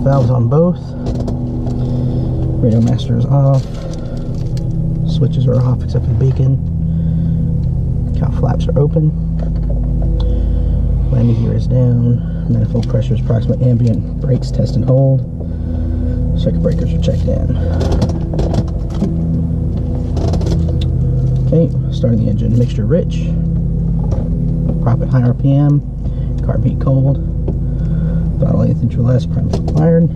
valves on both. Radio master is off. Switches are off except for the beacon. Cowl flaps are open. Landing gear is down. Manifold pressure is approximate ambient. Brakes test and hold. Circuit breakers are checked in. Okay, starting the engine. Mixture rich. Prop at high RPM. Carb heat cold. Throttle 1/8 inch or less. Primes required.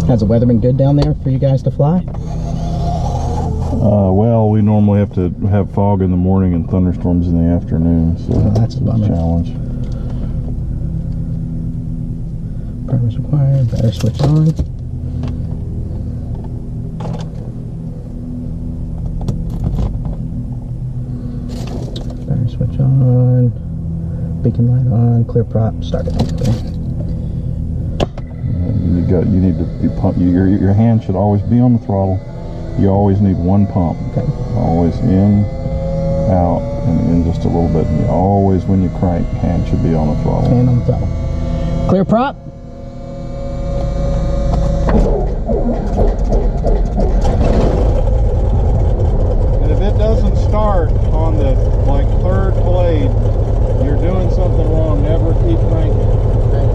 Has the weather been good down there for you guys to fly? Well, we normally have to have fog in the morning and thunderstorms in the afternoon, so that's a bummer. challenge. Primers required. Battery switch on. Battery switch on. Beacon light on. Clear prop. Start it. Okay. You need to be pump. Your hand should always be on the throttle. You always need one pump. Okay. Always in, out, and in just a little bit. And you always, when you crank, hand should be on the throttle. Hand on the throttle. Clear prop. And if it doesn't start on the third blade, you're doing something wrong. Never keep cranking. Okay.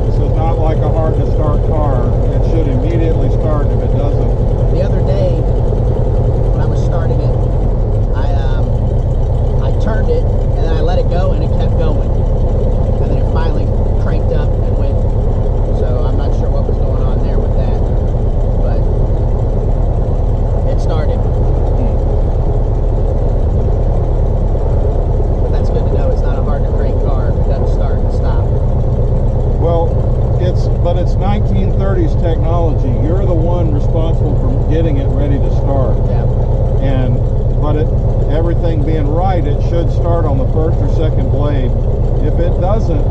This is not like a hard to start car. It should immediately start. If it doesn't, The other day, when I was starting it, I turned it, and then I let it go, and it kept going. And then it finally cranked up and went. So I'm not sure what was going on there with that. But it started. But that's good to know. It's not a hard to crank car. If it doesn't start, stop. well, it's 1930s technology. You're the one responsible for getting it ready to start. Yeah. But everything being right, it should start on the first or second blade. If it doesn't,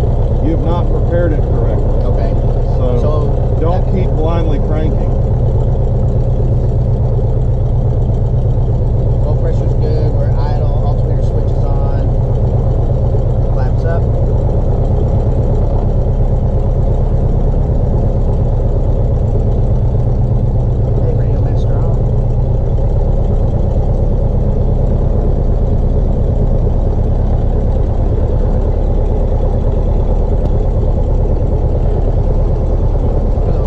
you've not prepared it correctly. Okay. So don't keep blindly cranking. Oil pressure's good. We're idle. Alternator switch is on. Flaps up. Okay, radio master on. Hello.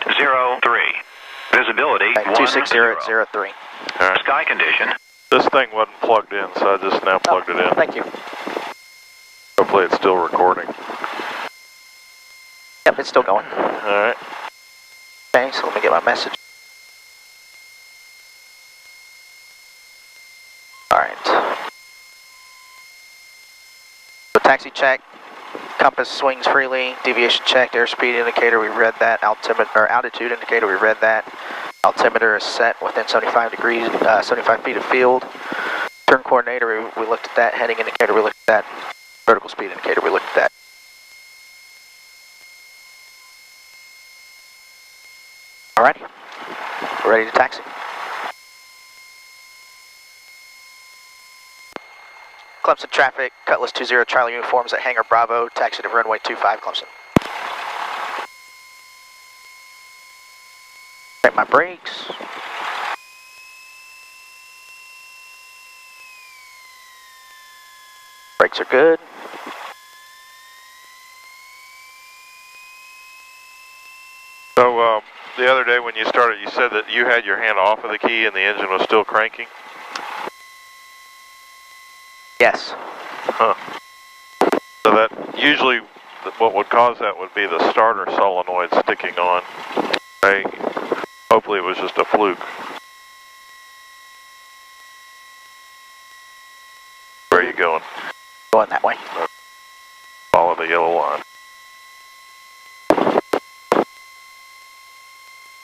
26003. Visibility 260 at 03. Sky condition. This thing wasn't plugged in, so I just now plugged it in. Thank you. Hopefully it's still recording. Yep, it's still going. Alright. Okay, so let me get my message. Alright. So taxi check, compass swings freely, deviation checked, airspeed indicator, we read that, altitude indicator, we read that. Altimeter is set within 75 degrees, 75 feet of field. Turn coordinator, we looked at that. Heading indicator, we looked at that. Vertical speed indicator, we looked at that. Alrighty, we're ready to taxi. Clemson traffic, Cutlass 20 Charlie uniforms at Hangar Bravo, taxi to runway 25 Clemson. Check my brakes. Brakes are good. So, the other day when you started, you said that you had your hand off of the key and the engine was still cranking? Yes. Huh. So that usually what would cause that would be the starter solenoid sticking on. Okay. Hopefully it was just a fluke. Where are you going? Going that way. Follow the yellow line.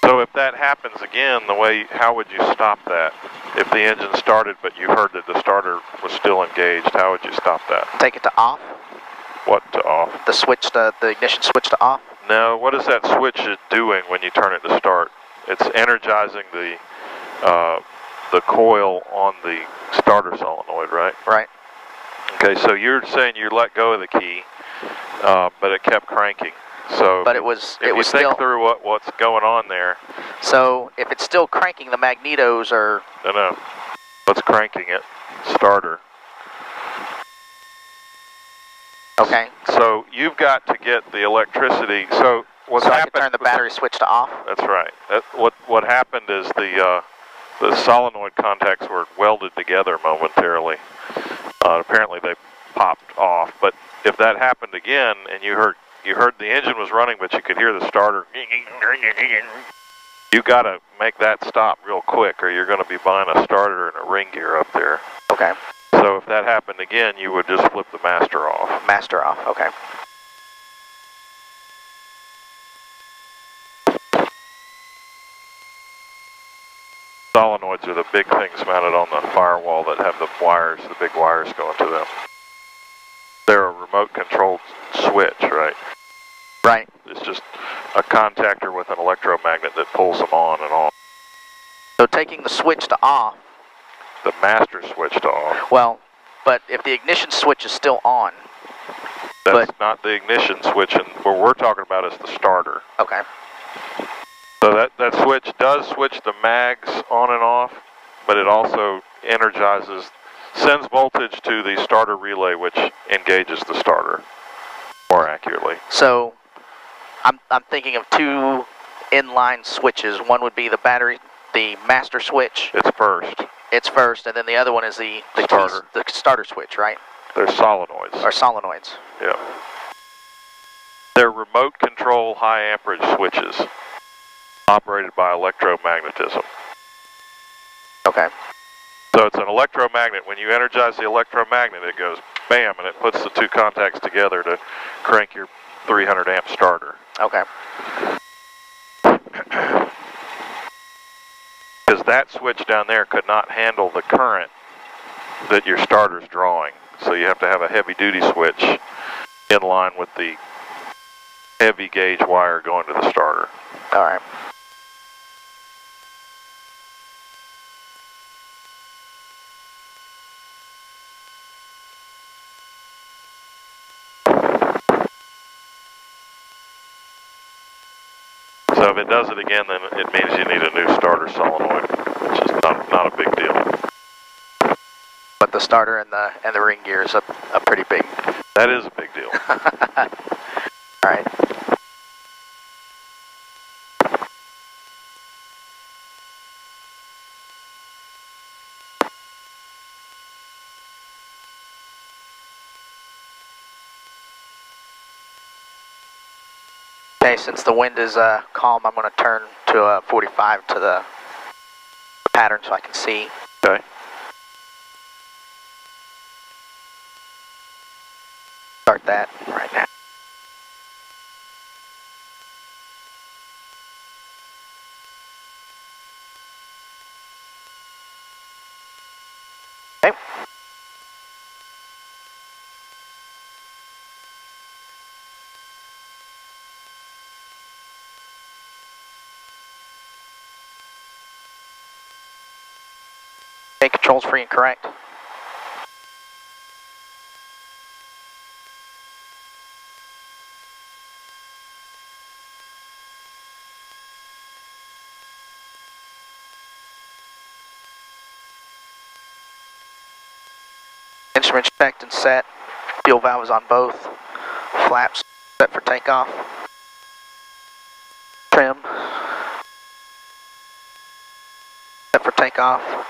So if that happens again, how would you stop that? If the engine started but you heard that the starter was still engaged, how would you stop that? Take it to off. What to off? The switch, the ignition switch to off. No, what is that switch doing when you turn it to start? It's energizing the coil on the starter solenoid, right? Right. Okay, so you're saying you let go of the key, but it kept cranking. So, but it was think still through what's going on there. So if it's still cranking, the magnetos are. No. What's cranking it? Starter. Okay. So you've got to get the electricity. So what's happened? I can turn the battery switch to off. That's right. What happened is the solenoid contacts were welded together momentarily. Apparently they popped off. But if that happened again, and you heard the engine was running, but you could hear the starter. You got to make that stop real quick, or you're going to be buying a starter and a ring gear up there. Okay. So if that happened again, you would just flip the master off. Master off. Okay. Solenoids are the big things mounted on the firewall that have the big wires going to them. They're a remote controlled switch, right? Right. It's just a contactor with an electromagnet that pulls them on and off. So taking the switch to off. The master switch to off. Well, but if the ignition switch is still on. That's not the ignition switch, and what we're talking about is the starter. Okay. So that switch does switch the mags on and off, but it also sends voltage to the starter relay, which engages the starter more accurately. So I'm thinking of two inline switches. One would be the master switch. It's first, and then the other one is the starter switch, right? They're solenoids. Or solenoids. Yeah. They're remote control high amperage switches operated by electromagnetism. Okay. So it's an electromagnet. When you energize the electromagnet, it goes bam, and it puts the two contacts together to crank your 300 amp starter. Okay. Because that switch down there could not handle the current that your starter's drawing. So you have to have a heavy duty switch in line with the heavy gauge wire going to the starter. All right. So if it does it again, then it means you need a new starter solenoid, which is not a big deal. But the starter and the ring gear is a pretty big. That is a big deal. All right. Okay, since the wind is calm, I'm going to turn to 45 to the pattern so I can see. Okay. Start that right now. Okay. Okay, controls free and correct. Instrument checked and set. Fuel valve is on both. Flaps set for takeoff. Trim. Set for takeoff.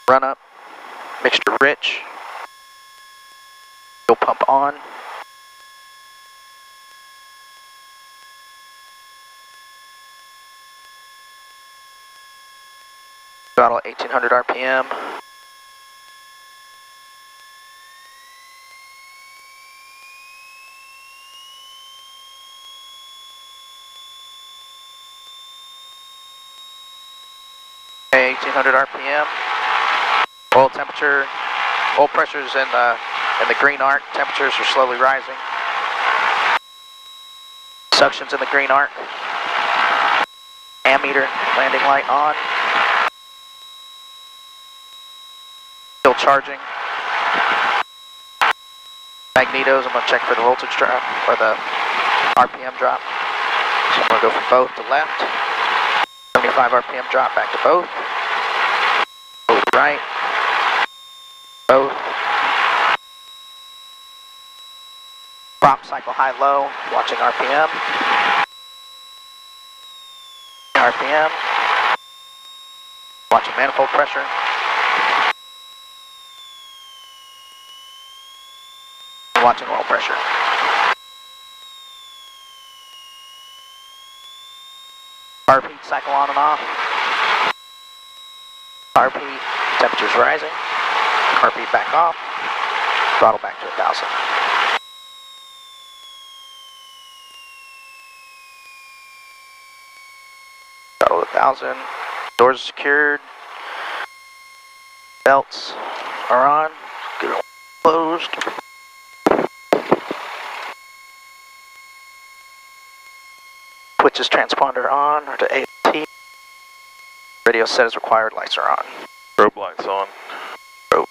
Run up. Mixture rich. Fuel pump on. Throttle 1800 RPM. Okay, 1800 RPM. Oil temperature, oil pressures in the green arc. Temperatures are slowly rising. Suctions in the green arc. Ammeter, landing light on. Still charging. Magnetos, I'm going to check for the voltage drop, or the RPM drop. So I'm going to go from both to left. 75 RPM drop back to both. Both right. Both. Prop cycle high low, watching RPM. RPM. Watching manifold pressure. Watching oil pressure. RP cycle on and off. RP temperature's rising. RP back off. Throttle back to 1,000. Throttle to 1,000. Doors secured. Belts are on. Good old closed. Switches transponder on or to AT. Radio set as required, lights are on. Strobe lights on. Strobe.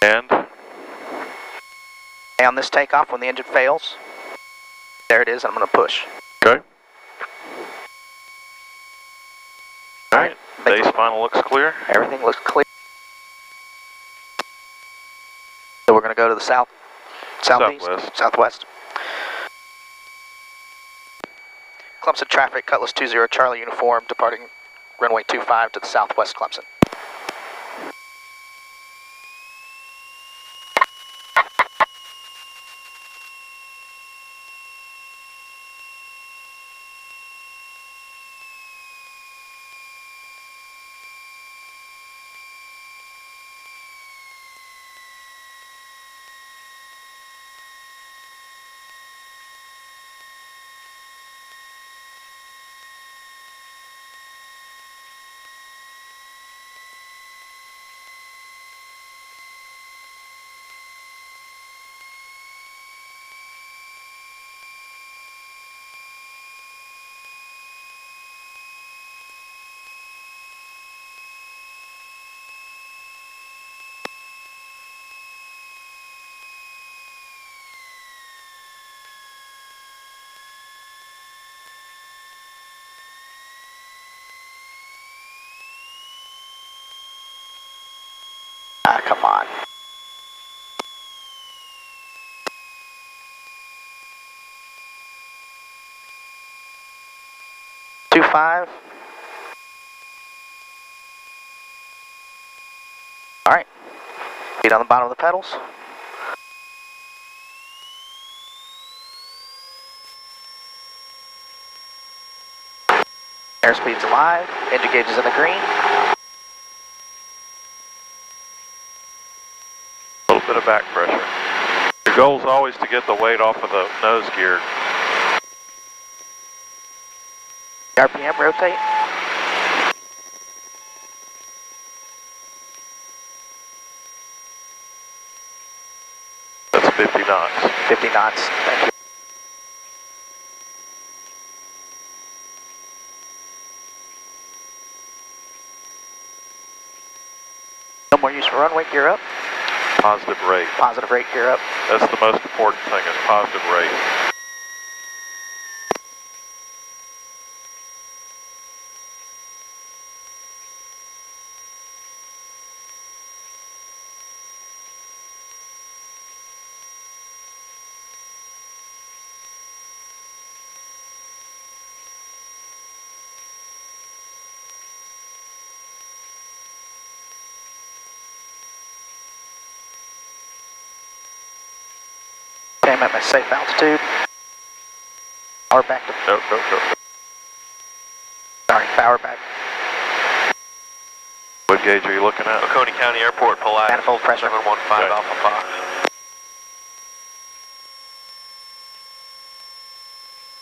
And? Okay, on this takeoff, when the engine fails, there it is, I'm going to push. Okay. Alright, base final looks clear. Everything looks clear. So we're going to go to the southeast? Southwest. Clemson traffic, Cutlass 20 Charlie uniform, departing runway 25 to the southwest Clemson. Ah, come on. Two five. All right. Feet on the bottom of the pedals. Airspeed's alive. Engine gauge is in the green. A little bit of back pressure. Your goal is always to get the weight off of the nose gear. RPM rotate. That's 50 knots. 50 knots. Thank you. No more use for runway, gear up. Positive rate. Positive rate, gear up. That's the most important thing, is positive rate. Okay, I'm at my safe altitude. Power back to... No. Sorry, power back. What gauge are you looking at? Oconee County Airport, Polaris. Manifold pressure. 715 Okay. Alpha Fox.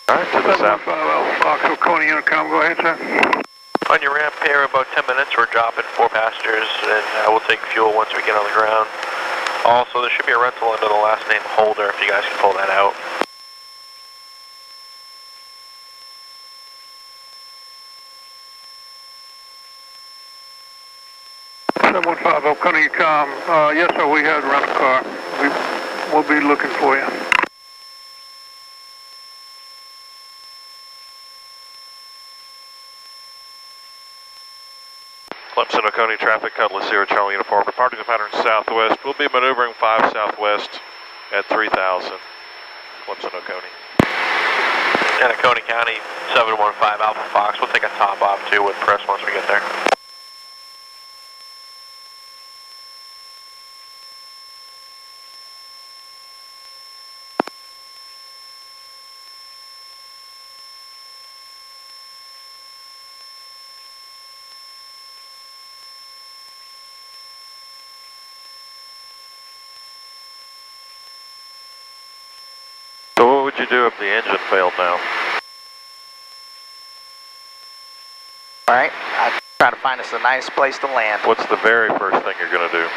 All right, to the south. 715 Alpha Fox, Oconee Intercom, go ahead, sir. On your ramp here, about 10 minutes, we're dropping 4 passengers, and we'll take fuel once we get on the ground. Also, there should be a rental under the last name Holder, if you guys can pull that out. Oconee Intercom, yes sir, we had to rent a car. We'll be looking for you. Clemson Oconee traffic, Cutlass Sierra Charlie Uniform, departing the pattern southwest. We'll be maneuvering 5 southwest at 3,000. Clemson Oconee. And Oconee County, 715 Alpha Fox. We'll take a top off too with press once we get there. So what would you do if the engine failed now? Alright, I'm trying to find us a nice place to land. What's the very first thing you're going to do?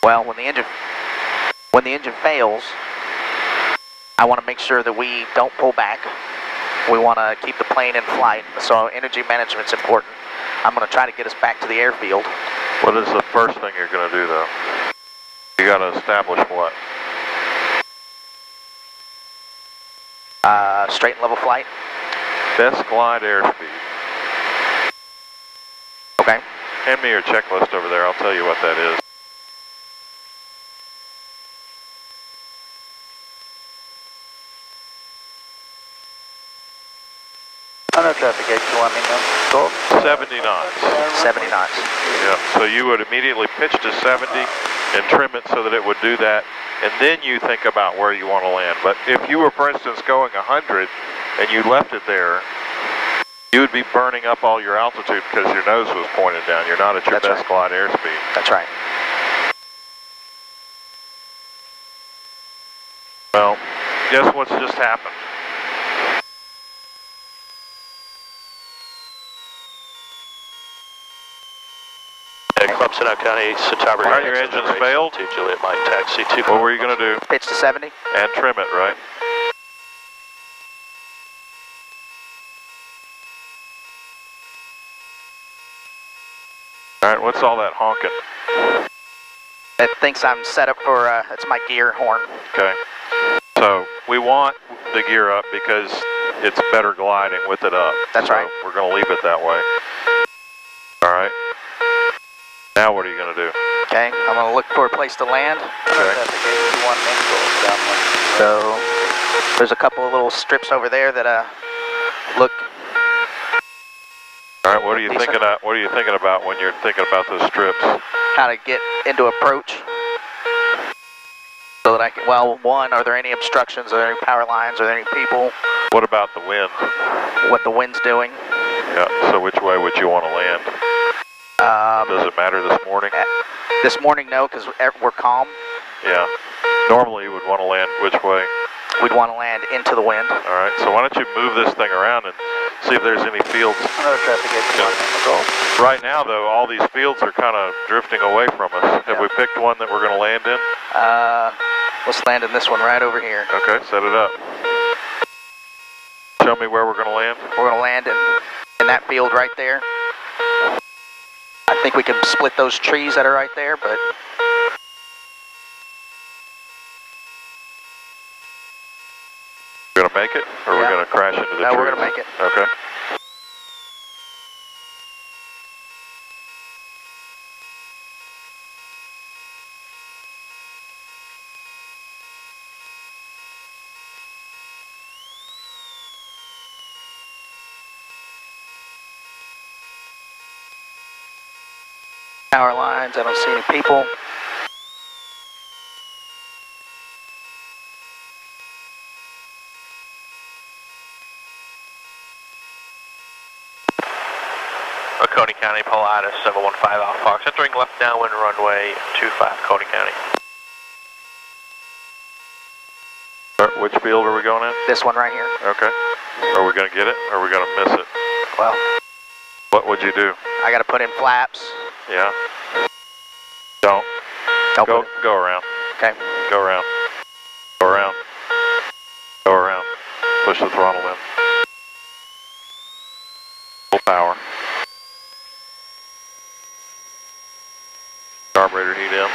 Well, when the engine fails, I want to make sure that we don't pull back. We want to keep the plane in flight, so energy management's important. I'm going to try to get us back to the airfield. What is the first thing you're going to do, though? You got to establish what? Straight and level flight. Best glide airspeed. Okay. Hand me your checklist over there. I'll tell you what that is. Under traffic gauge, you want me to go? 70 knots. 70 knots. Yeah, so you would immediately pitch to 70 and trim it so that it would do that, and then you think about where you want to land. But if you were, for instance, going 100 and you left it there, you would be burning up all your altitude because your nose was pointed down. You're not at your best glide airspeed. That's right. Well, guess what's just happened? Clemson County, Sataba. All right, your engines failed. To Juliet Mike Taxi 2. What were you going to do? Pitch to 70. And trim it, right? All right, what's all that honking? It thinks I'm set up for, it's my gear horn. Okay. So we want the gear up because it's better gliding with it up. That's right. We're going to leave it that way. All right. Now what are you going to do? Okay, I'm going to look for a place to land. Okay. So there's a couple of little strips over there that look All right, what are you thinking about? What are you thinking about when you're thinking about those strips? How to get into approach so that I can, well, one, are there any obstructions? Are there any power lines? Are there any people? What about the wind? What the wind's doing? Yeah, so which way would you want to land? Does it matter this morning? This morning, no, because we're calm. Yeah. Normally you would want to land which way? We'd want to land into the wind. All right, so why don't you move this thing around and see if there's any fields. Another traffic exit. Right now, though, all these fields are kind of drifting away from us. Have we picked one that we're going to land in? Let's land in this one right over here. Okay, set it up. Show me where we're going to land. We're going to land in that field right there. I think we can split those trees that are right there, but... We're going to make it, or we're going to crash into the trees? No, we're going to make it. Okay. Power lines, I don't see any people. Coney County, Pilatus, 715 Alpha Fox, entering left downwind runway 25, Coney County. Which field are we going in? This one right here. Okay. Are we going to get it, or are we going to miss it? Well, what would you do? I got to put in flaps. Yeah. Don't go around. Okay. Go around. Go around. Go around. Push the throttle in. Full power. Carburetor heat in.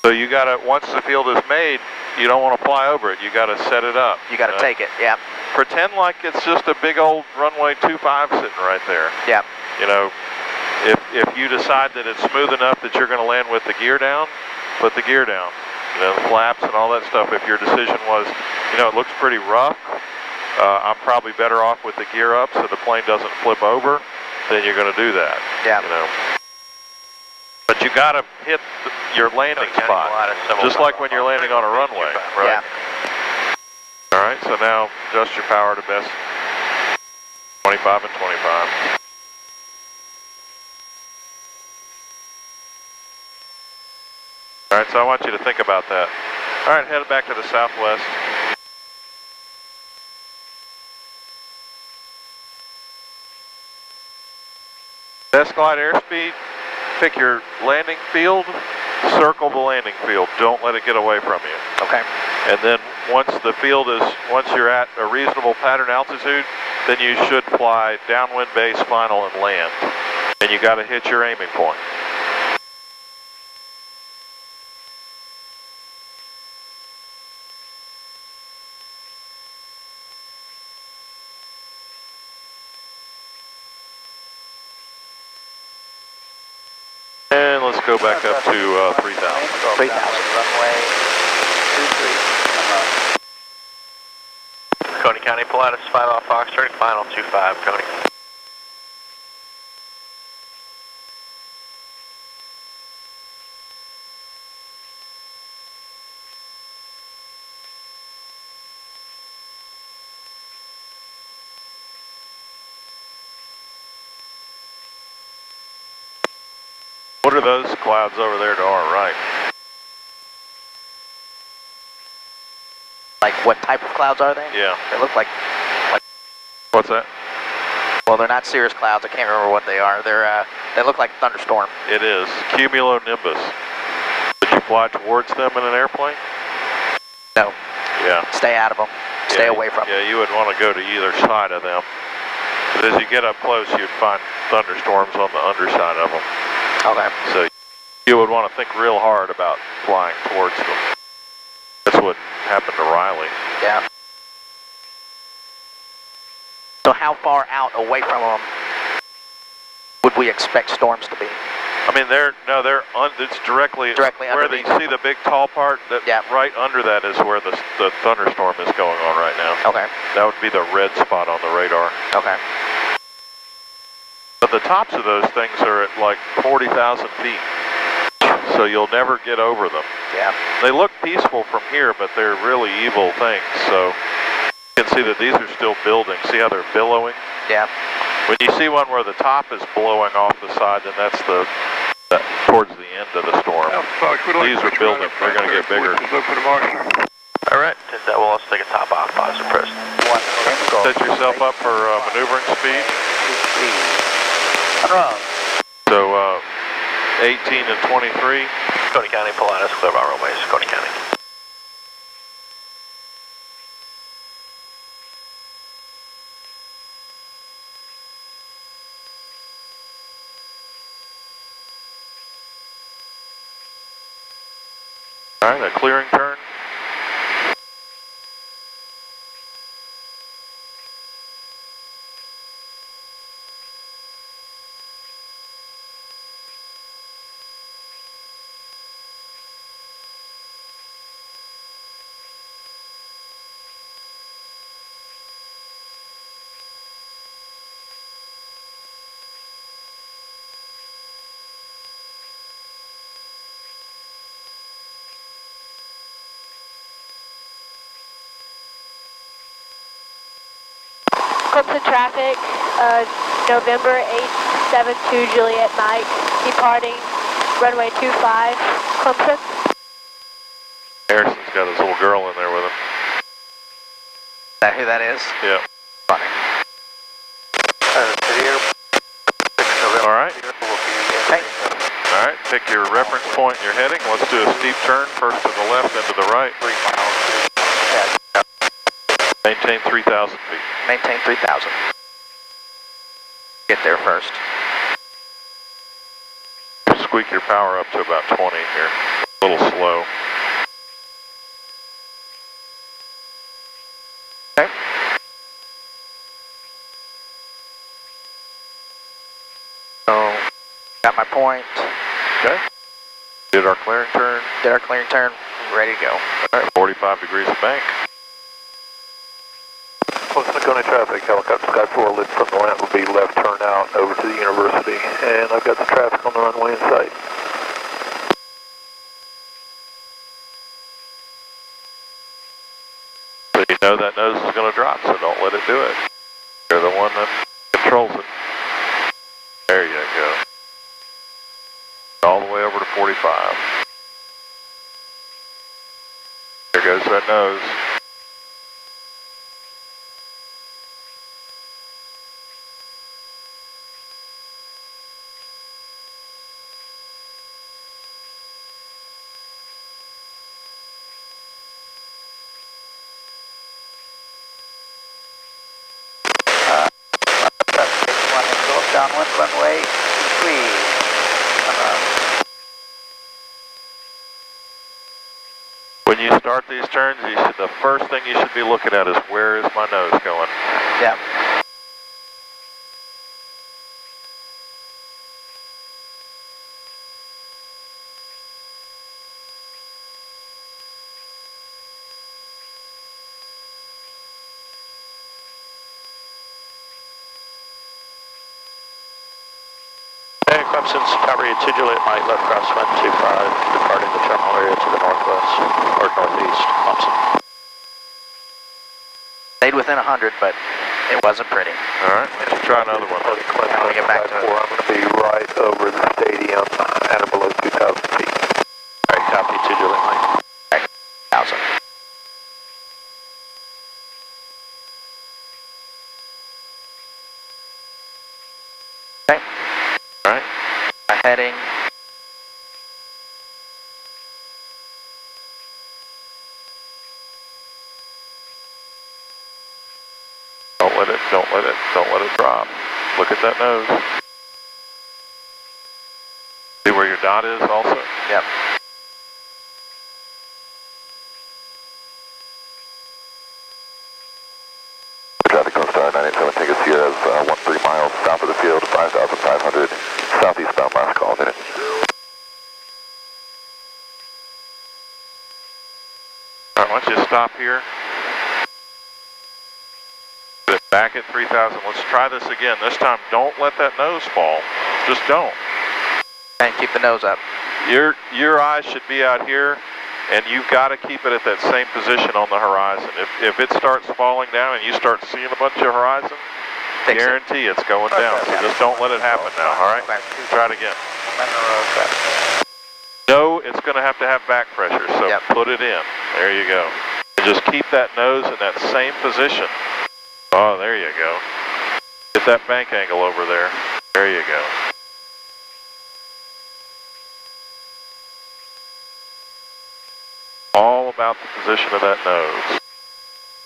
So you gotta, once the field is made, you don't want to fly over it. You gotta set it up. You gotta take it, yeah. Pretend like it's just a big old runway 25 sitting right there. Yeah. You know, if you decide that it's smooth enough that you're gonna land with the gear down, put the gear down. You know, the flaps and all that stuff. If your decision was, you know, it looks pretty rough, I'm probably better off with the gear up so the plane doesn't flip over, then you're gonna do that. Yeah. You know. But you gotta hit your landing spot, just like when you're landing on a runway, right? Yeah. All right, so now adjust your power to best 25 and 25. All right, so I want you to think about that. All right, head back to the southwest. Best glide airspeed. Pick your landing field, circle the landing field. Don't let it get away from you. Okay. And then once you're at a reasonable pattern altitude, then you should fly downwind base, final, and land. And you got to hit your aiming point. And let's go back up to 3,000. 3,000, runway 23. Coney County, Pilatus, 5 Alpha Fox, turning final, 25, Coney. What are those clouds over there to our right? Like what type of clouds are they? Yeah. They look like What's that? well, they're not cirrus clouds. I can't remember what they are. They look like a thunderstorm. It is cumulonimbus. Did you fly towards them in an airplane? No. Yeah. Stay out of them. Stay away from them. Yeah, you would want to go to either side of them. But as you get up close, you'd find thunderstorms on the underside of them. Okay. So you would want to think real hard about flying towards them. That's what happened to Riley. Yeah. So how far out away from them would we expect storms to be? I mean, it's directly Directly where you underneath. see the big tall part. That Yeah. right under that is where the thunderstorm is going on right now. Okay. That would be the red spot on the radar. Okay. But the tops of those things are at like 40,000 feet, so you'll never get over them. Yeah. They look peaceful from here, but they're really evil things. So you can see that these are still building. See how they're billowing? Yeah. When you see one where the top is blowing off the side, then that's towards the end of the storm. These are building. They're going to get bigger. Look for the marshal. All right, that will also take a top off, positive Preston. Set yourself up for maneuvering speed. So 18 and 23. Coney County, Pilatus, clear of our runways, Coney County. All right, a clearing turn. Clemson traffic, November 872 Juliet Mike, departing runway 25, Clemson. Harrison's got his little girl in there with him. Is that who that is? Yeah. Funny. All right. Okay. All right, pick your reference point and your heading. Let's do a steep turn, first to the left, then to the right. 3 miles. Maintain 3,000 feet. Maintain 3,000. Get there first. Squeak your power up to about 20 here. A little slow. Okay. So, got my point. Okay. Did our clearing turn. Did our clearing turn. Ready to go. All right, 45 degrees of bank. Clemson Coney traffic, helicopter Sky 4 lit from the ramp will be left turn out over to the university, and I've got the traffic on the runway in sight. So you know that nose is going to drop, so don't let it do it. You're the one that controls it. There you go. All the way over to 45. There goes that nose. Downwind runway 3. When you start these turns, the first thing you should be looking at is where is my nose going? Yeah. Clemson's Calgary 2 Juliet Mike, left crosswind 25, departing the terminal area to the northwest, or northeast, Clemson. Stayed within 100, but it wasn't pretty. All right, let's try another one. Now we get back to it. I'm going to be right over the stadium at or below 2,000 feet. All right, copy 2 Juliet Mike. Okay, 1,000. Okay. All right. Heading. Don't let it drop. Look at that nose. See where your dot is also? Yep. Traffic on Star 987, take a you have 13 miles south of the field, 5,500 southeastbound last call, did it? All right, why don't you stop here? Put it back at 3,000. Let's try this again. This time, don't let that nose fall. Just don't. And keep the nose up. Your eyes should be out here, and you've got to keep it at that same position on the horizon. If it starts falling down and you start seeing a bunch of horizon, guarantee it's going down. So just don't let it happen now, all right? Try it again. No, it's going to have back pressure, so put it in. There you go. And just keep that nose in that same position. Oh, there you go. Get that bank angle over there. There you go. All about the position of that nose.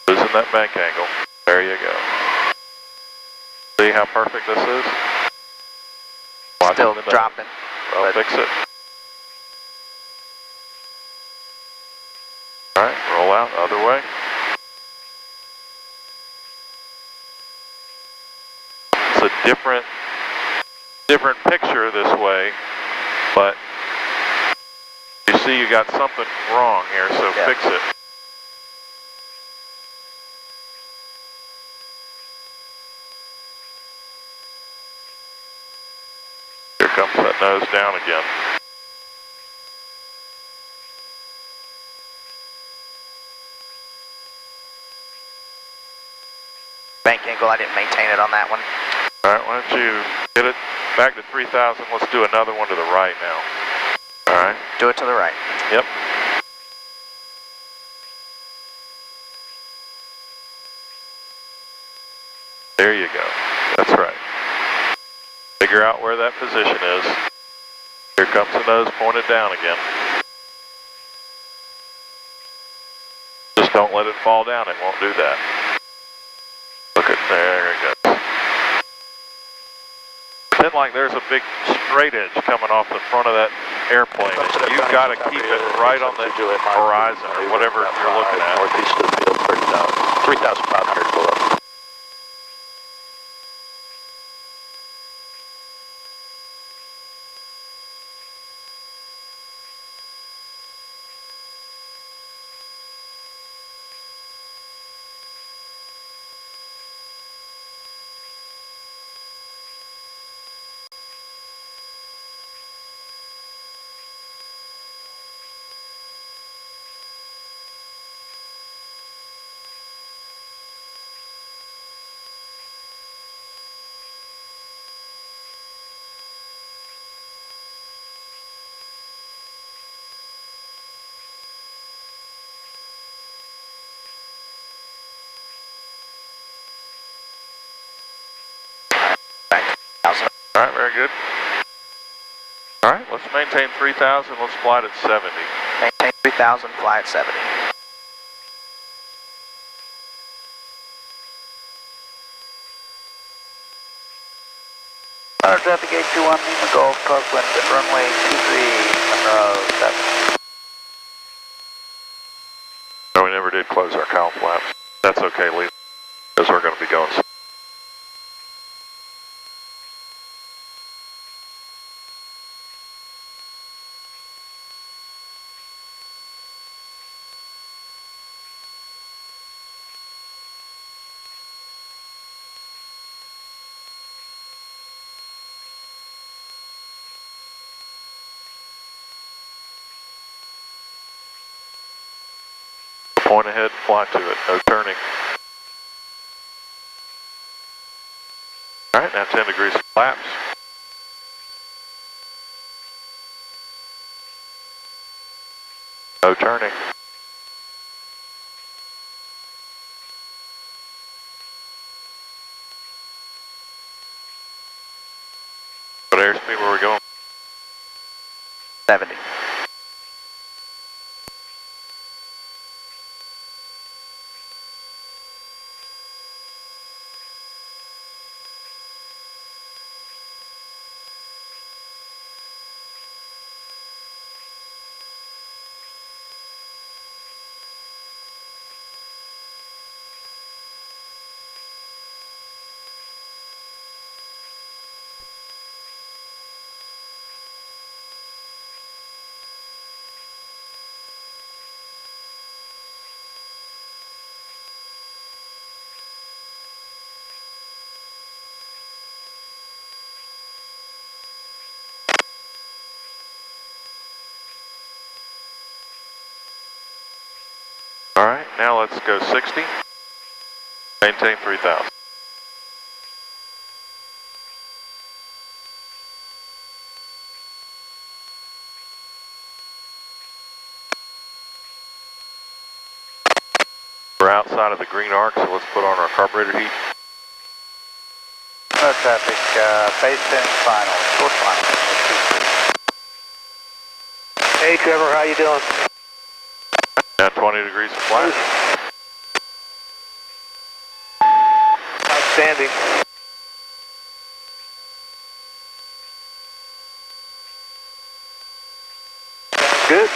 Losing that bank angle. There you go. See how perfect this is? Still dropping. Well, fix it. Alright, roll out the other way. It's a different picture this way, but you see you got something wrong here, so fix it. Here comes that nose down again. Bank angle, I didn't maintain it on that one. Alright, why don't you get it back to 3,000. Let's do another one to the right now. Alright. Do it to the right. Yep. There you go. That's right. Figure out where that position is. Here comes the nose pointed down again. Just don't let it fall down. It won't do that. Look at there it goes. Pretend like there's a big straight edge coming off the front of that airplane. You've got to keep it right on the horizon or whatever you're looking at. Northeast of the field, 3,500 below. Alright, very good. Alright, let's maintain 3,000. Let's fly at 70. Maintain 3,000, fly at 70. Traffic 821, Lima Golf, crosswind at runway 23, Monroe, 7. No, we never did close our cowl flaps. That's okay, Lee, because we're going to be going. Point ahead, fly to it, no turning. Alright, now 10 degrees flaps. No turning. What airspeed were we going? 70. now let's go 60. Maintain 3000. We're outside of the green arc, so let's put on our carburetor heat. No traffic, base 10 final, short final. Hey Trevor, how you doing? At 20 degrees of flat. Outstanding. Good.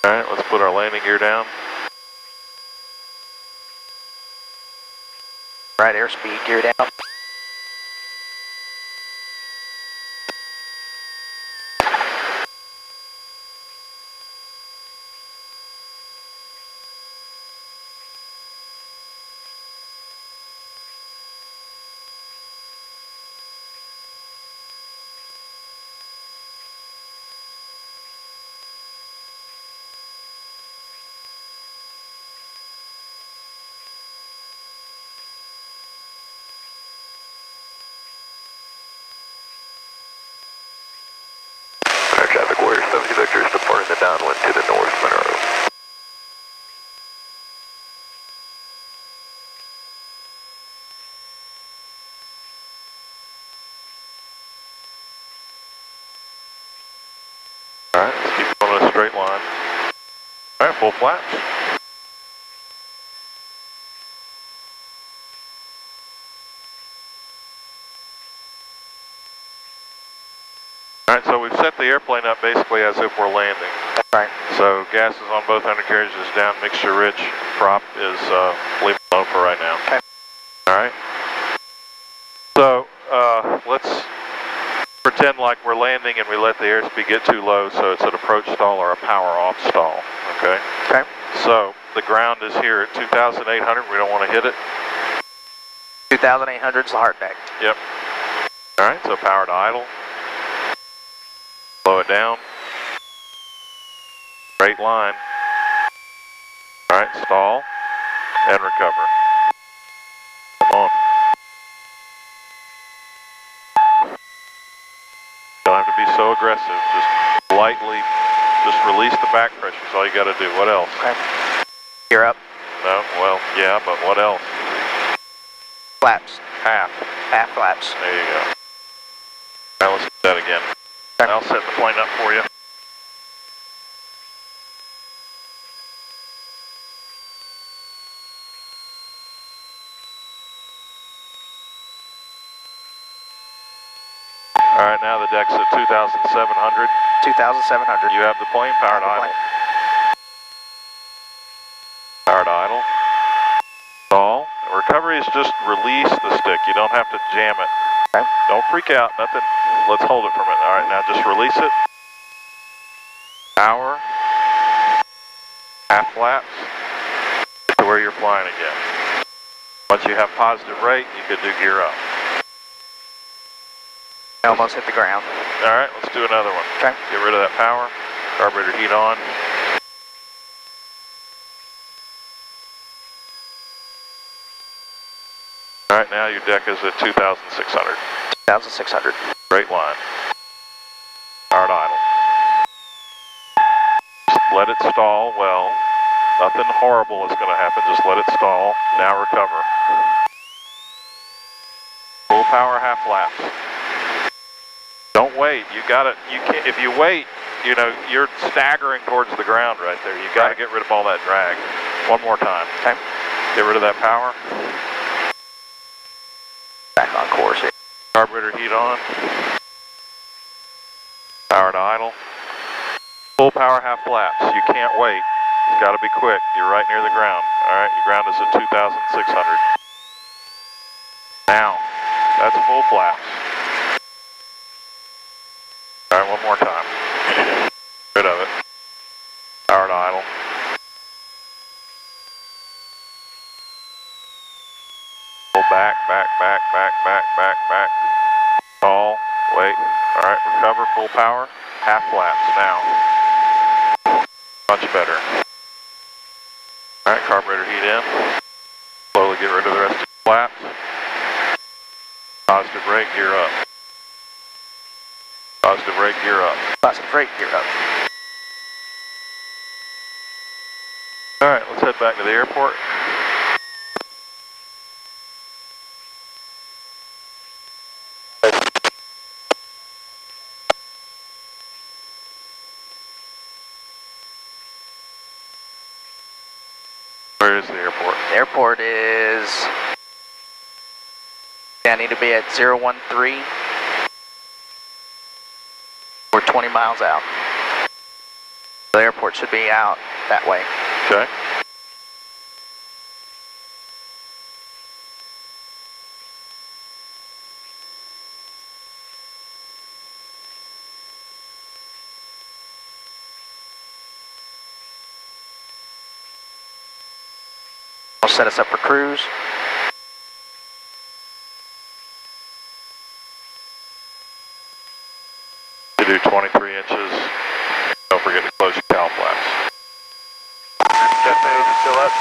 Alright, let's put our landing gear down. Right airspeed gear down. Traffic Warrior 70 Victor is departing the downwind to the north, Monroe. Alright, let's keep going in a straight line. Alright, full flaps. Alright, so we've set the airplane up basically as if we're landing. Right. So gas is on both undercarriages down, mixture rich, prop is leave alone for right now. Okay. Alright. So let's pretend like we're landing and we let the airspeed get too low, so it's an approach stall or a power off stall. Okay? Okay. So the ground is here at 2,800, we don't want to hit it. 2,800 is the hard deck. Yep. Alright, so power to idle. Slow it down. Straight line. Alright, stall and recover. Come on. Don't have to be so aggressive. Just lightly, just release the back pressure is all you got to do. What else? Okay. Gear up. No, well, yeah, but what else? Flaps. Half. Half flaps. There you go. Now let's do that again. Okay. I'll set the plane up for you. Alright, now the deck's at 2,700. 2,700. You have the plane powered idle. Powered idle. Stall. Recovery is just release the stick. You don't have to jam it. Okay. Don't freak out. Nothing. Let's hold it for a minute. Alright, now just release it. Power. Half flaps. Get to where you're flying again. Once you have positive rate, you could do gear up. Almost hit the ground. Alright, let's do another one. Okay. Get rid of that power. Carburetor heat on. Alright, now your deck is at 2,600. 2,600. Straight line. Powered idle. Just let it stall well. Nothing horrible is going to happen. Just let it stall. Now recover. Full power, half flaps. Don't wait. You got to. You can't. If you wait, you know you're staggering towards the ground right there. You got to get rid of all that drag. One more time. Okay. Get rid of that power. Back on course here. Carburetor heat on. Power to idle. Full power, half flaps. You can't wait. It's got to be quick. You're right near the ground. All right, your ground is at 2,600. Now, that's full flaps. All right, one more time. Rid of it. Power to idle. Pull back, back, back, back, back, back, back. Stall, wait. All right, recover, full power. Half flaps now. Much better. carburetor heat in. Slowly get rid of the rest of the flaps. Positive brake, gear up. Positive brake, gear up. Positive brake, gear up. All right, let's head back to the airport. Where is the airport? The airport is... I need to be at 013. We're 20 miles out. The airport should be out that way. Okay. I'll set us up for cruise. To do 23 inches. Don't forget to close your cowl flaps. Jet nose is still up.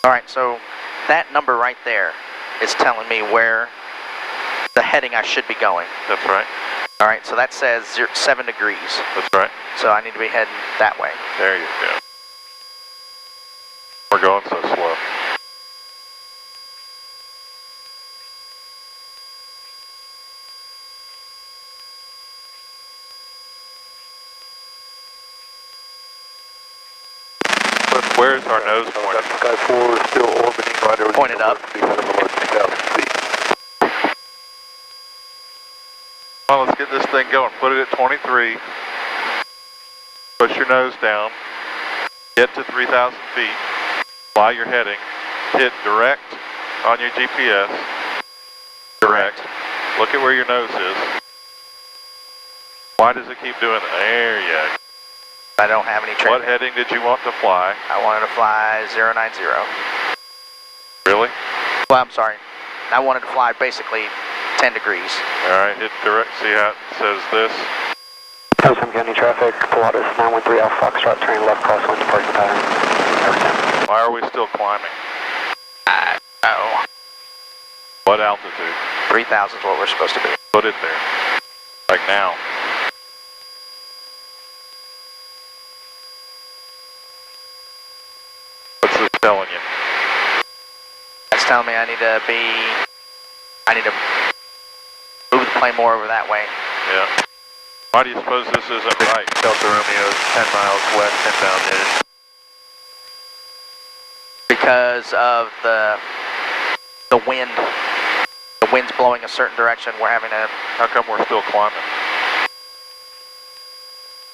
All right, so that number right there is telling me where the heading I should be going. That's right. All right, so that says 7 degrees. That's right. So I need to be heading that way. There you go. We're going so slow. Where's our nose pointed? Sky 4 is still orbiting right over Pointed up. Well, let's get this thing going. Put it at 23. Push your nose down. Get to 3,000 feet. Fly your heading. Hit direct on your GPS. Direct. Look at where your nose is. Why does it keep doing that? There you go. I don't have any trim. What heading did you want to fly? I wanted to fly 090. Really? Well, I'm sorry. I wanted to fly basically 10 degrees. All right, hit direct. See how it says this? Thousand County traffic, Pilatus 913 Alpha Foxtrot, train left crosswind departure pattern. Why are we still climbing? Oh. What altitude? 3,000 is what we're supposed to be. Put it there. Like now. What's this telling you? That's telling me I need to move the plane more over that way. Yeah. Why do you suppose this isn't right? Delta Romeo is 10 miles west, inbound headed. Because of the wind. The wind's blowing a certain direction. We're having a... How come we're still climbing?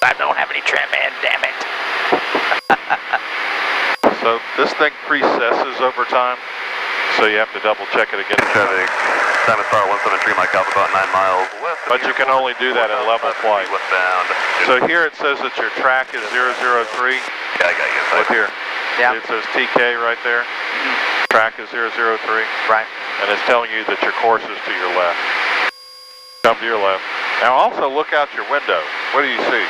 I don't have any trim, man. Damn it. So this thing precesses over time, so you have to double check it again. Traffic, Simon Star 173 Mike Alpha, about 9 miles west. But you can only do that in level flight. Westbound. So here it says that your track is 003. Yeah, I got you. Look here. Yeah. It says TK right there. Track is 003. Right. And it's telling you that your course is to your left. Come to your left. Now also look out your window. What do you see?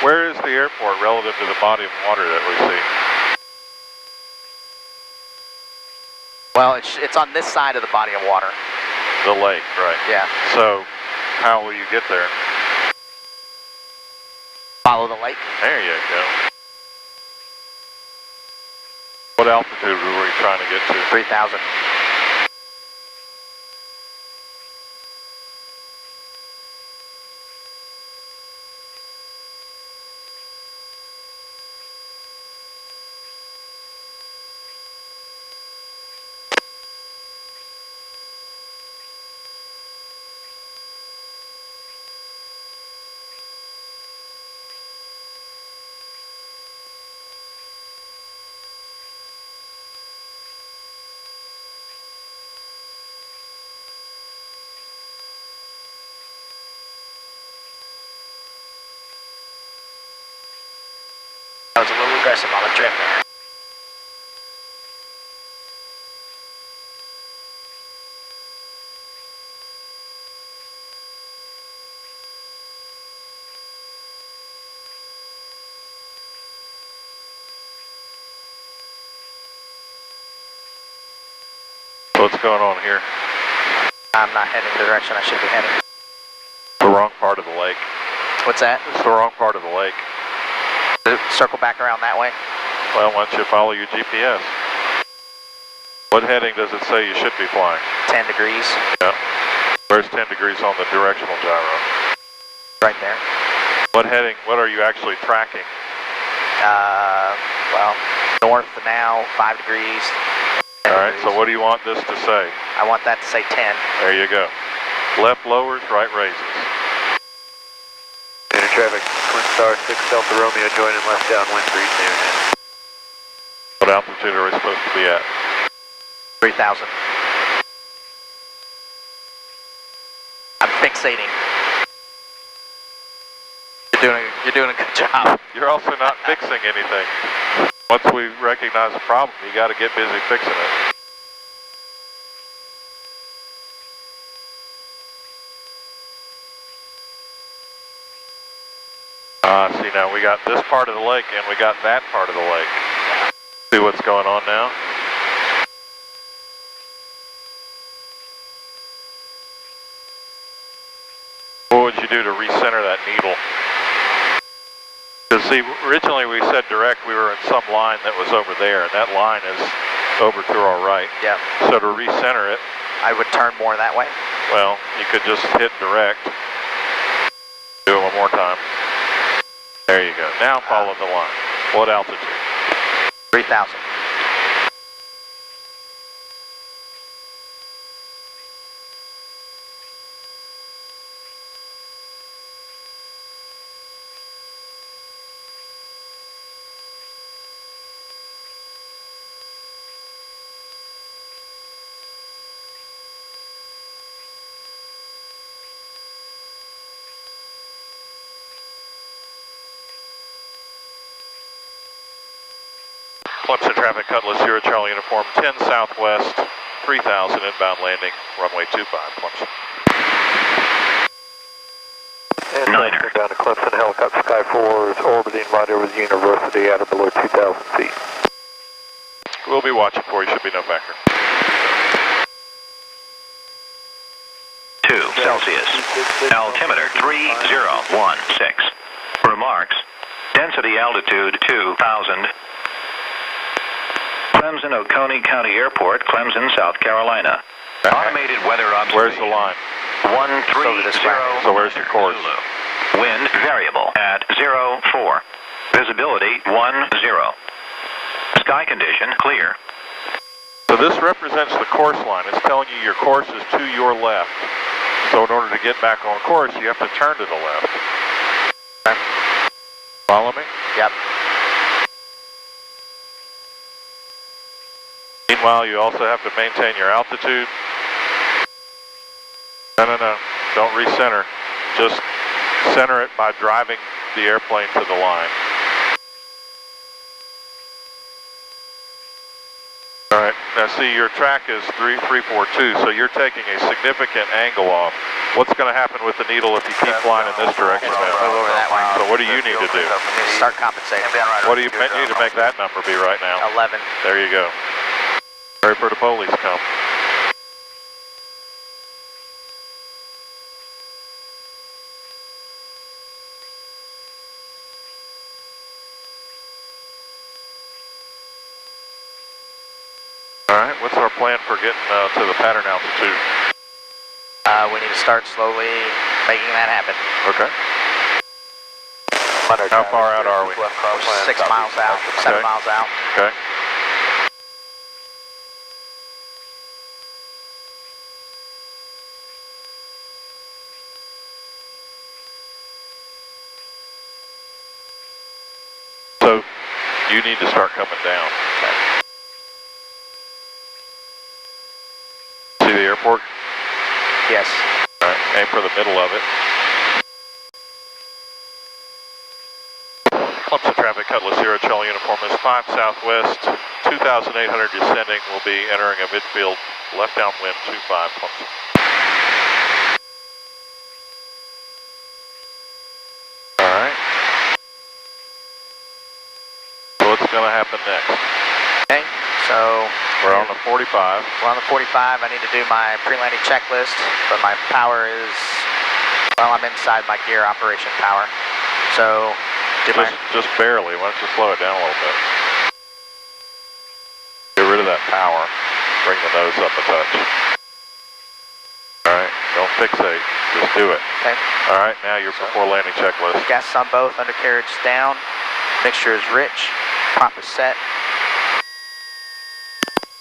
Where is the airport relative to the body of water that we see? Well, it's on this side of the body of water. The lake, right. Yeah. So how will you get there? Follow the lake. There you go. What altitude were you trying to get to? 3,000. was a little aggressive on the trim there. What's going on here? I'm not heading the direction I should be heading. The wrong part of the lake. What's that? It's the wrong part of the lake. Circle back around that way? Well, why don't you follow your GPS? What heading does it say you should be flying? 10 degrees. Yeah. Where's 10 degrees on the directional gyro? Right there. What heading, what are you actually tracking? Well, north now, 5 degrees. All right, so what do you want this to say? I want that to say 10. There you go. Left lowers, right raises. Unit traffic, Twin Star 6 Delta Romeo joining left downwind 3 What altitude are we supposed to be at? 3,000. I'm fixating. You're doing a good job. You're also not fixing anything. Once we recognize a problem, you got to get busy fixing it. See now, we got this part of the lake and we got that part of the lake. See what's going on now? What would you do to recenter that needle? Because see, originally we said direct, we were in some line that was over there, and that line is over to our right. Yeah. So to recenter it, I would turn more that way. well, you could just hit direct. Do it one more time. There you go. Now follow the line. What altitude? 3,000. Clemson traffic, Cutlass, Sierra Charlie uniform, 10 southwest, 3000 inbound landing, runway 25, Clemson. And Niner. Down to Clemson, helicopter Sky 4 is orbiting right over the university at or below 2,000 feet. We'll be watching for you, should be no factor. 2 Celsius, altimeter 3016. Remarks, density altitude 2,000. Clemson, Oconee County Airport, Clemson, South Carolina. Automated weather observation. Where's the line? 130. So where's your course? Wind variable at 04. Visibility 10. Sky condition clear. So this represents the course line. It's telling you your course is to your left. So in order to get back on course, you have to turn to the left. Okay. Follow me? Yep. Meanwhile, you also have to maintain your altitude. No. Don't recenter. Just center it by driving the airplane to the line. All right. Now see, your track is 342, so you're taking a significant angle off. What's going to happen with the needle if you keep flying in this direction now? Move over that way. So what do you need to do? Start compensating. What do you need to make that number be right now? 11. There you go. Ready for the police come. All right, what's our plan for getting to the pattern altitude? We need to start slowly making that happen. Okay. How far out are we? 6 miles out, 7 miles out. Okay. So you need to start coming down. See the airport? Yes. All right, aim for the middle of it. Clemson traffic, Cutlass Zero, Charlie Uniform is 5 southwest, 2,800 descending. Will be entering a midfield left downwind 25 Clemson. Alright. So what's going to happen next? Okay, so We're on the 45. we're on the 45. I need to do my pre-landing checklist, but my power is, well, I'm inside my gear operation power. So, Just barely. Why don't you slow it down a little bit? Get rid of that power. Bring the nose up a touch. Alright, don't fixate. Just do it. Okay. Alright, now your before landing checklist. Gas is on both, undercarriage is down, mixture is rich, prop is set,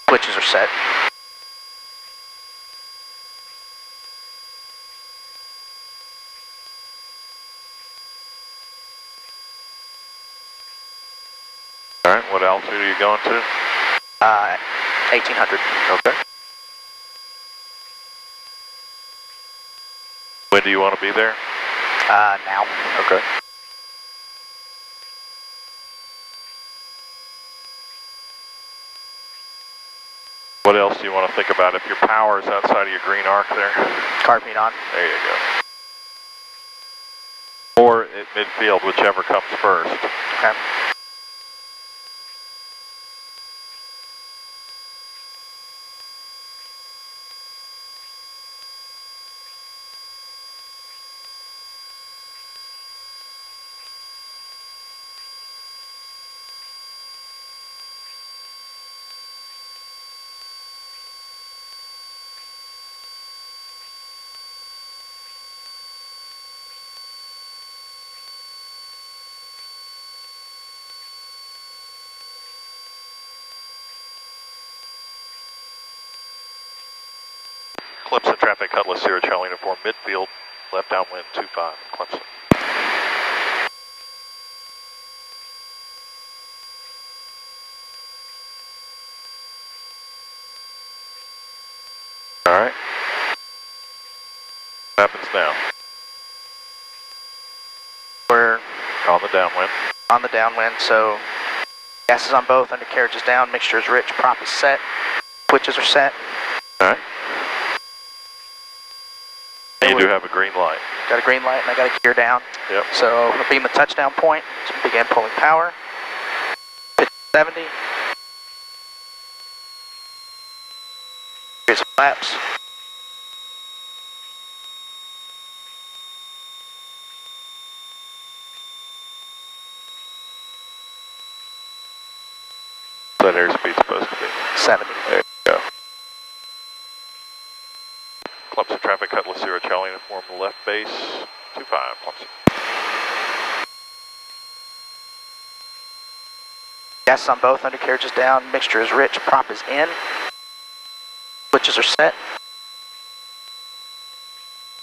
switches are set. Alright, what altitude are you going to? 1800. Okay. When do you want to be there? Now. Okay. What else do you want to think about if your power is outside of your green arc there? Carb heat on. There you go. Or at midfield, whichever comes first. Okay. Clemson traffic, Cutlass Zero, Charlie Uniform, midfield, left downwind 25, Clemson. Alright. What happens now? We're On the downwind. on the downwind, so gas is on both, undercarriage is down, mixture is rich, prop is set, switches are set. Alright. You do have a green light. Got a green light and I got a gear down. Yep. So I'm being the touchdown point, so begin pulling power. Pitch 70. Here's flaps. That airspeed's supposed to be 70. There you go. Clemson traffic, Cutlass Zero, Charlie Uniform, left base 25, Clemson. Gas is on both, undercarriage is down, mixture is rich, prop is in. Switches are set.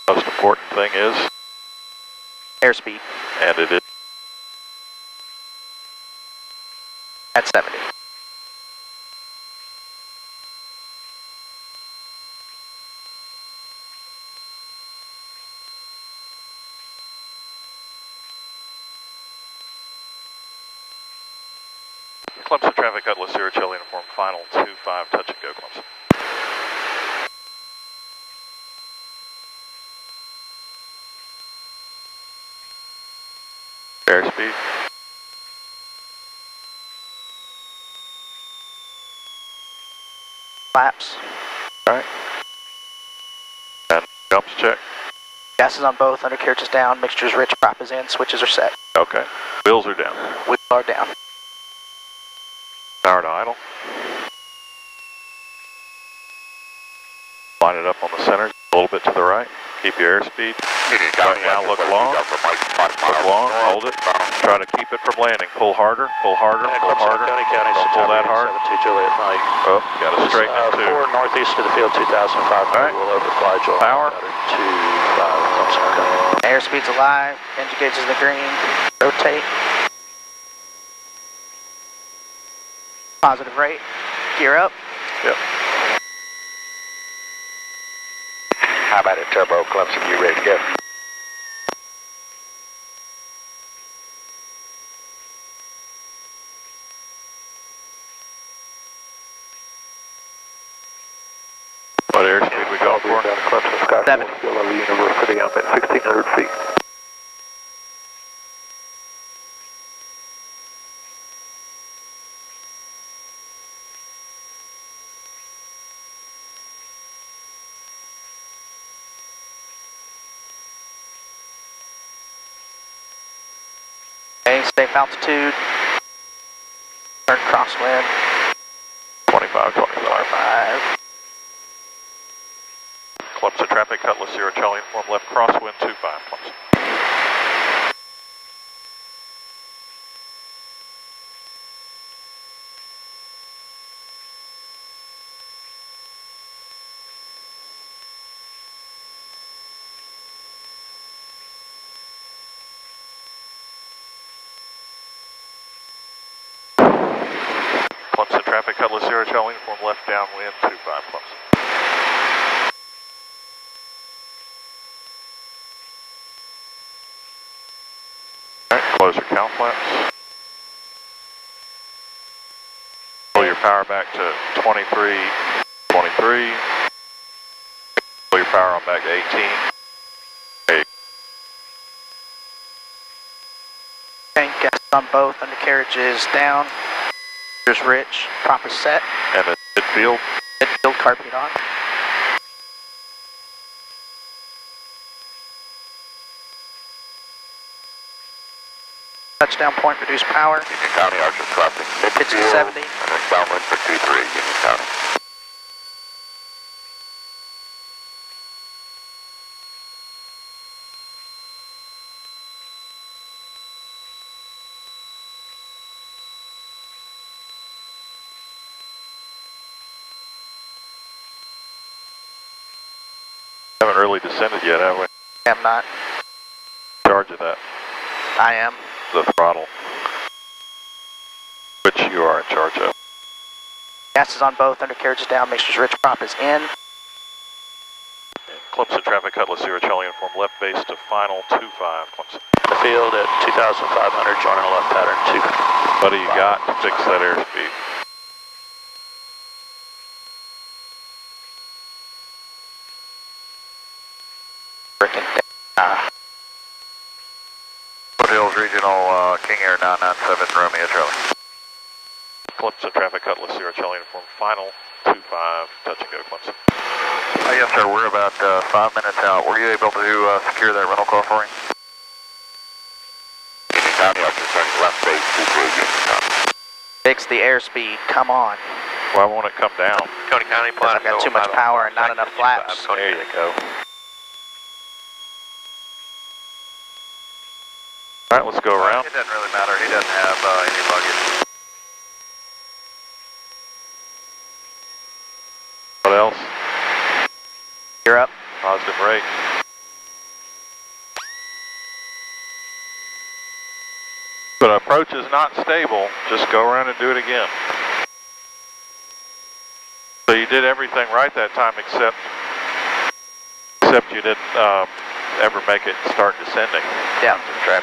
Most important thing is, Airspeed and it is, at 70. Clemson traffic, Cutlass Zero, Charlie Uniform, final 25, touch and go, Clemson. Airspeed. Flaps. Alright. And jumps check. Gas is on both, undercarriage is down, mixture is rich, prop is in, switches are set. Okay. Wheels are down. Wheels are down. Power to idle. Line it up on the center, a little bit to the right. Keep your airspeed. Right now, look long. Look long, hold it. Try to keep it from landing. Pull harder, pull harder, pull harder. Don't pull that hard. 72 Juliet Mike. Oh, got to straighten it too. 4 northeast to the field, 2,500. Alright. We'll overfly Juliet. Power. 25, Clemson County. Airspeed's alive, engine gauge is in the green, rotate. Positive rate, gear up. Yep. How about it, Turbo Clemson? You ready to go? Sky 4, 70. still over University. I'm at 1,600 feet. Okay, safe altitude. Turn crosswind. 25, 25. 5. Clemson traffic, Cutlass Sierra Charlie, inform left crosswind 25, Clemson. Clemson traffic, Cutlass Sierra Charlie, inform left downwind 25, Clemson. Alright, close your cow flaps. Pull your power back to 23, 23. Pull your power on back to 18. Okay. Okay, gas on both, undercarriages down. Here's Rich, prop is set. And the midfield. Midfield carpet on. Touchdown point, reduce power. Union County, Archer crossing. Pitch to 70. And then downwind for 23, Union County. Haven't really descended yet, have we? Am not. Charge of that. I am. The throttle. Which you are in charge of. Gas is on both, undercarriages down, make sure Rich prop is in. Clemson traffic, Cutlass Sierra Charlie, inform left base to final 25, Clemson. The field at 2,500, joining a left pattern 2. What do you got to fix that airspeed? Frickin' Foothills Regional, King Air 997, Romeo Charlie. Clemson traffic, Cutlass Sierra Charlie, inform final 25, touch and go, Clemson. Yes, sir. We're about 5 minutes out. Were you able to secure that rental car for him? Union County, Archer turning left base, 23, Union County. Fix the airspeed, come on. Why won't it come down? Coney County, Because I've got too much power and not enough flaps. There you go. Alright, let's go around. It doesn't really matter. He doesn't have any luggage. What else? You're up. Positive rate. But approach is not stable. Just go around and do it again. So you did everything right that time except you didn't ever make it start descending. Yeah.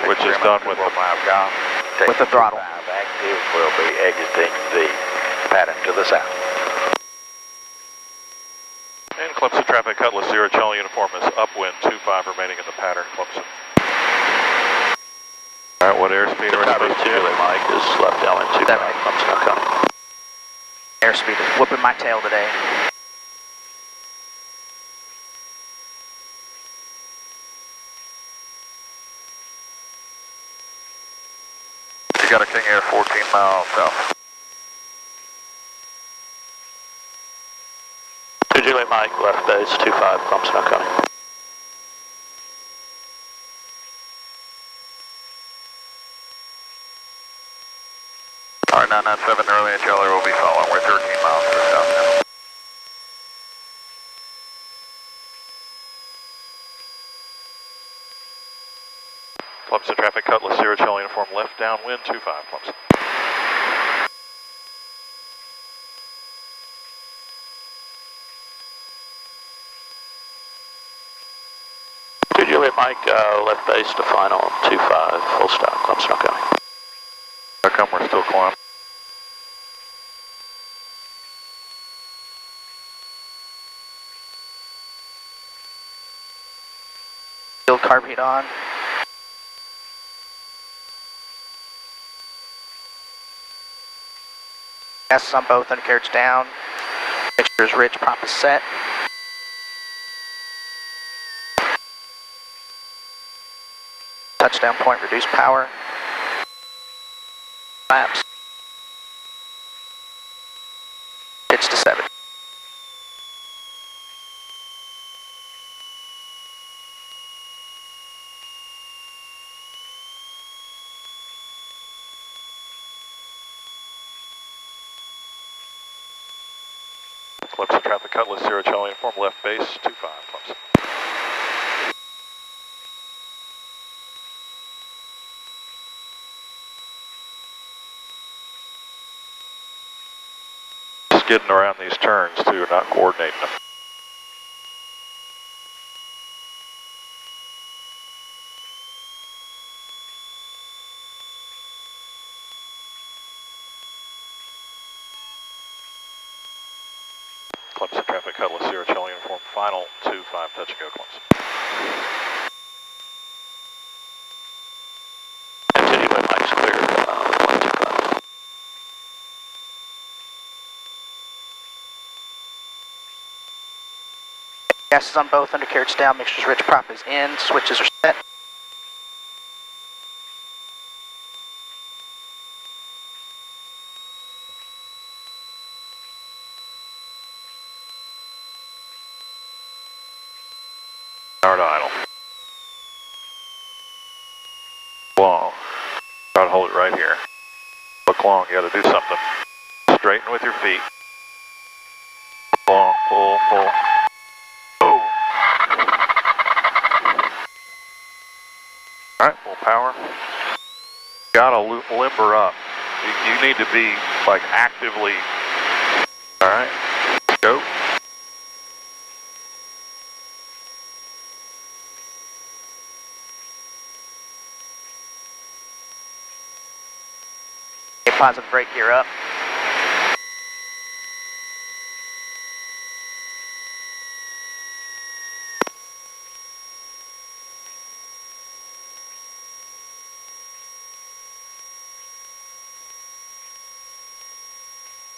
Which is done with With the throttle. Active will be exiting the pattern to the south. And Clemson traffic, Cutlass Sierra Charlie uniform is upwind 25 remaining in the pattern, Clemson. Alright, what airspeed are we Tower supposed to 2, do? Mike is left downwind 25, 70. Clemson O'Connor. Airspeed is whooping my tail today. You got a King Air 14 miles south. 2 Juliet Mike, left base 25, Clemson O'Connor. Alright, 997 early Charlie will be following. We're 13 miles to the south now. Clemson traffic, Cutlass Sierra Charlie uniform left downwind 25, Clemson. Juliet Mike, left base to final 25, full stop, Clemson O'Connor. How come we're still climbing? Still carb heat on. Gases on both, undercarriage down. Mixture is rich, prop is set. Touchdown point, reduce power. Flaps. Pitch to 7. Clemson traffic Cutlass 0 Charlie inform left base 25 Clemson. Skidding around these turns too, not coordinating them. Clemson traffic Cutlass 0 Charlie inform final 25 touch and go Clemson. City wind lights clear, 125. Gases on both, undercarriage down, mixture's rich, prop is in, switches are set. Power to idle. Long. Try to hold it right here. Look long, you gotta do something. Straighten with your feet. Long, pull, pull. Oh! Alright, full power. Gotta limber up. You need to be like actively. Alright, go. Positive brake gear up.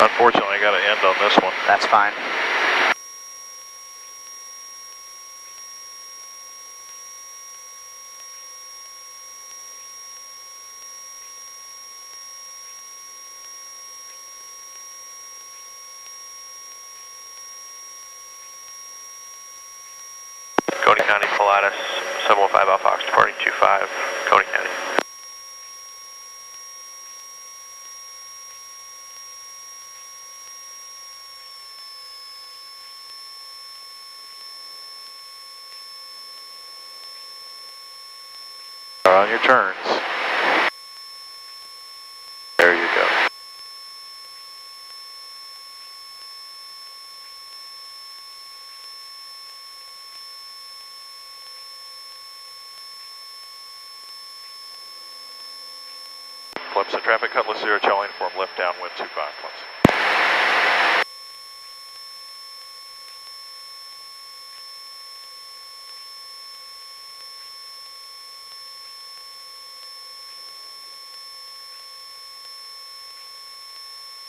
Unfortunately, I got to end on this one. That's fine. Coney County, Pilatus, 715 Alpha Fox, departing 25, Coney County. On your turns. There you go. Clemson traffic Cutlass 0 Charlie inform left downwind 25 Clemson.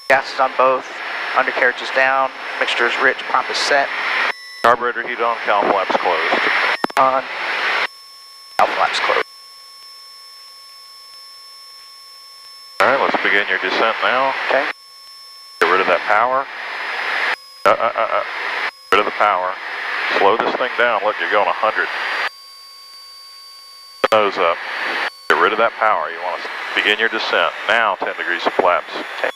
Gases on both, undercarriage is down, mixture is rich, prop is set. Carburetor heat on, cowl flaps closed. On. Cowl flaps closed. Alright, let's begin your descent now. Okay. Get rid of that power. Rid of the power. Slow this thing down. Look, you're going 100. Nose up. Get rid of that power. You want to begin your descent. Now 10 degrees of flaps. Okay.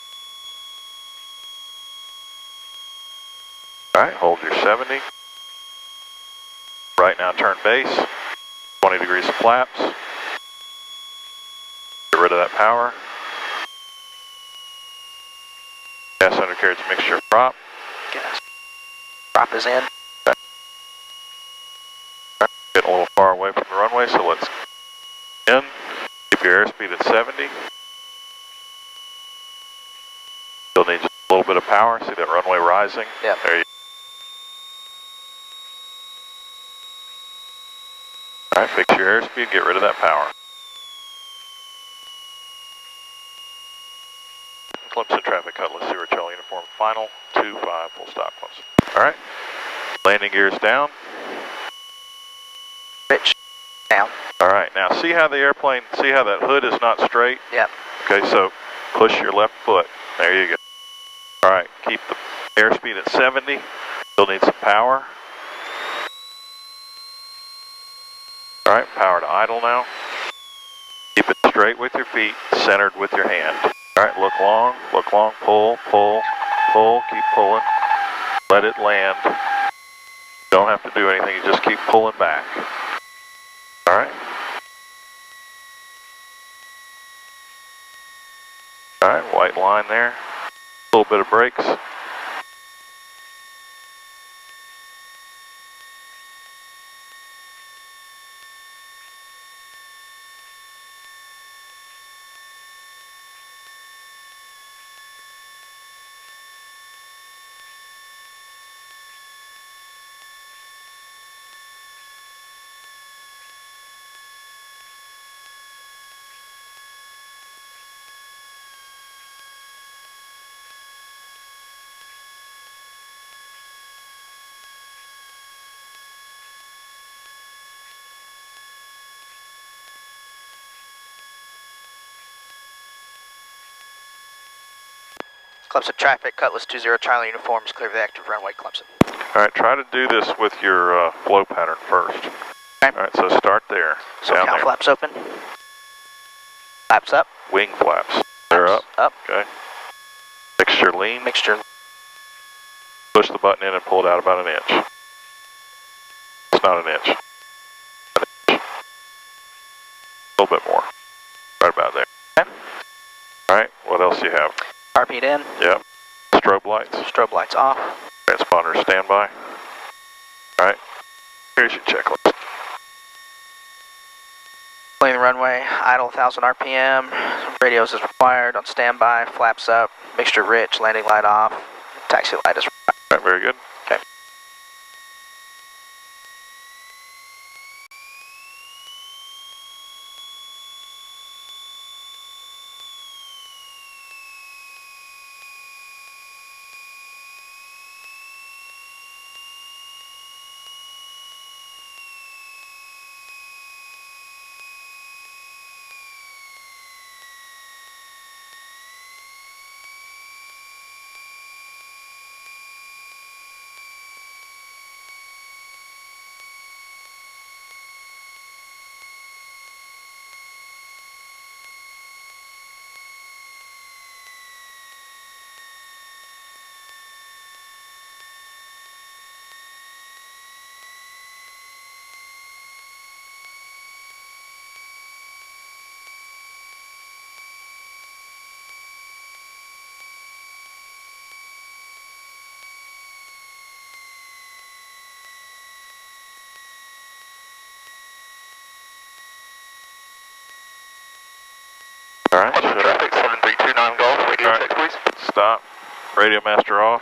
Alright, hold your 70. Right now turn base. 20 degrees of flaps. Get rid of that power. Gas undercarriage mixture prop. Gas. Prop is in. Okay. Right. Getting a little far away from the runway, so let's in. Keep your airspeed at 70. Still need just a little bit of power. See that runway rising? Yep. There you go. All Alright, fix your airspeed, get rid of that power. Clemson traffic, Cutlass 0 Charlie uniform, final, 2-5, full stop, Clemson. Alright, landing gears down. Rich, down. Alright, now see how the airplane, see how that hood is not straight? Yep. Okay, so push your left foot. There you go. Alright, keep the airspeed at 70. Still need some power. Alright, power to idle now. Keep it straight with your feet, centered with your hand. Alright, look long, pull, pull, pull, keep pulling. Let it land. Don't have to do anything, you just keep pulling back. Alright. Alright, white line there. A little bit of brakes. Clemson traffic, Cutlass 20 Charlie uniforms, clear the active runway, Clemson. Alright, try to do this with your flow pattern first. Okay. Alright, so start there. So down cow there. flaps open. Flaps up. Wing flaps. They're up. Up. Okay. Mixture lean. Mixture. Push the button in and pull it out about an inch. It's not an inch. An inch. A little bit more. Right about there. Okay. Alright, what else do you have? RP'd in. Yep. Strobe lights. Strobe lights off. Transponder standby. Alright. Here's your checklist. Clearing the runway, idle 1000 RPM. Radios is required, on standby, flaps up, mixture rich, landing light off, taxi light is required. Alright, very good. Okay. Alright, Traffic 7329 Golf, radio check please. Stop. Radio master off.